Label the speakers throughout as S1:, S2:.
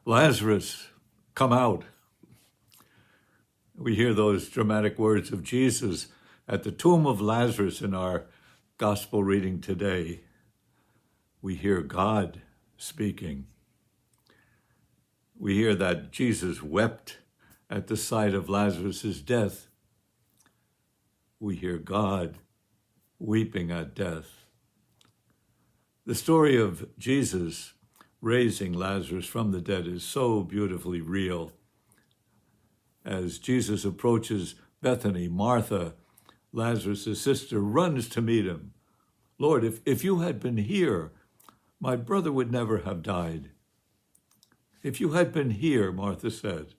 S1: Lazarus, come out. We hear those dramatic words of Jesus at the tomb of Lazarus in our gospel reading today. We hear God speaking. We hear that Jesus wept at the sight of Lazarus' death. We hear God weeping at death. The story of Jesus raising Lazarus from the dead is so beautifully real. As Jesus approaches Bethany, Martha, Lazarus' sister, runs to meet him. Lord, if you had been here, my brother would never have died. If you had been here, Martha said,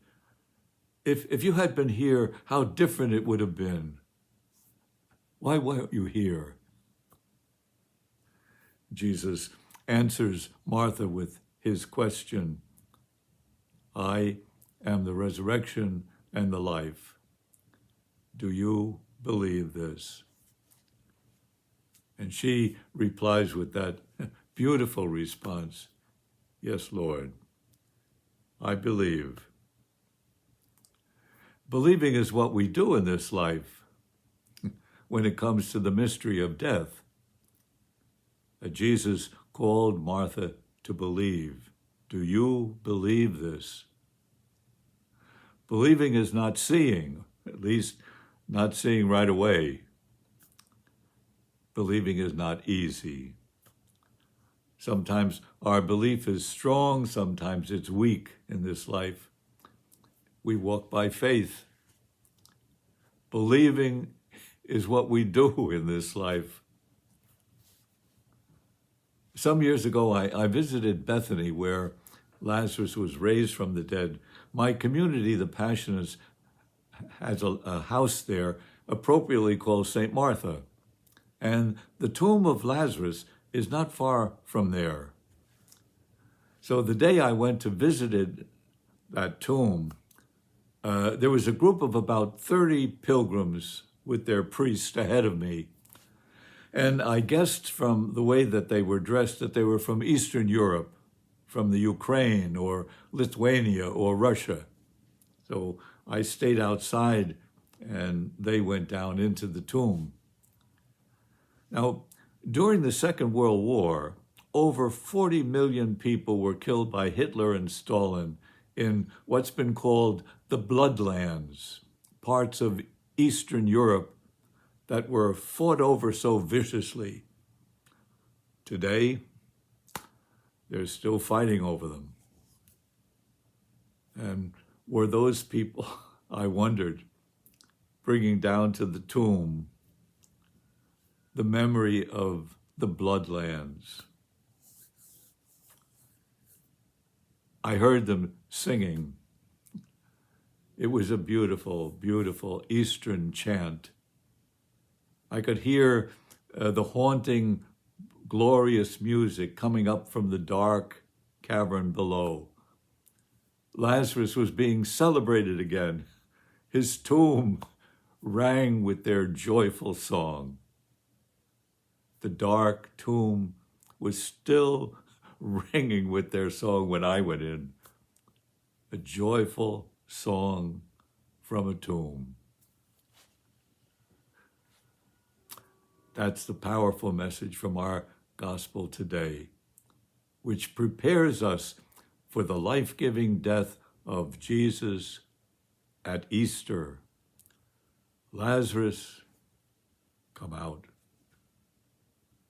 S1: if you had been here, how different it would have been. Why weren't you here? Jesus answers Martha with his question, I am the resurrection and the life. Do you believe this? And she replies with that beautiful response, yes, Lord, I believe. Believing is what we do in this life when it comes to the mystery of death. Jesus called Martha to believe. Do you believe this? Believing is not seeing, at least not seeing right away. Believing is not easy. Sometimes our belief is strong, sometimes it's weak in this life. We walk by faith. Believing is what we do in this life. Some years ago, I visited Bethany, where Lazarus was raised from the dead. My community, the Passionists, has a house there appropriately called St. Martha. And the tomb of Lazarus is not far from there. So the day I went to visit that tomb, there was a group of about 30 pilgrims with their priest ahead of me. And I guessed from the way that they were dressed that they were from Eastern Europe, from the Ukraine or Lithuania or Russia. So I stayed outside and they went down into the tomb. Now, during the Second World War, over 40 million people were killed by Hitler and Stalin in what's been called the Bloodlands, parts of Eastern Europe that were fought over so viciously. Today, they're still fighting over them. And were those people, I wondered, bringing down to the tomb the memory of the Bloodlands? I heard them singing. It was a beautiful, beautiful Eastern chant. I could hear the haunting, glorious music coming up from the dark cavern below. Lazarus was being celebrated again. His tomb rang with their joyful song. The dark tomb was still ringing with their song when I went in. A joyful song from a tomb. That's the powerful message from our gospel today, which prepares us for the life-giving death of Jesus at Easter. Lazarus, come out.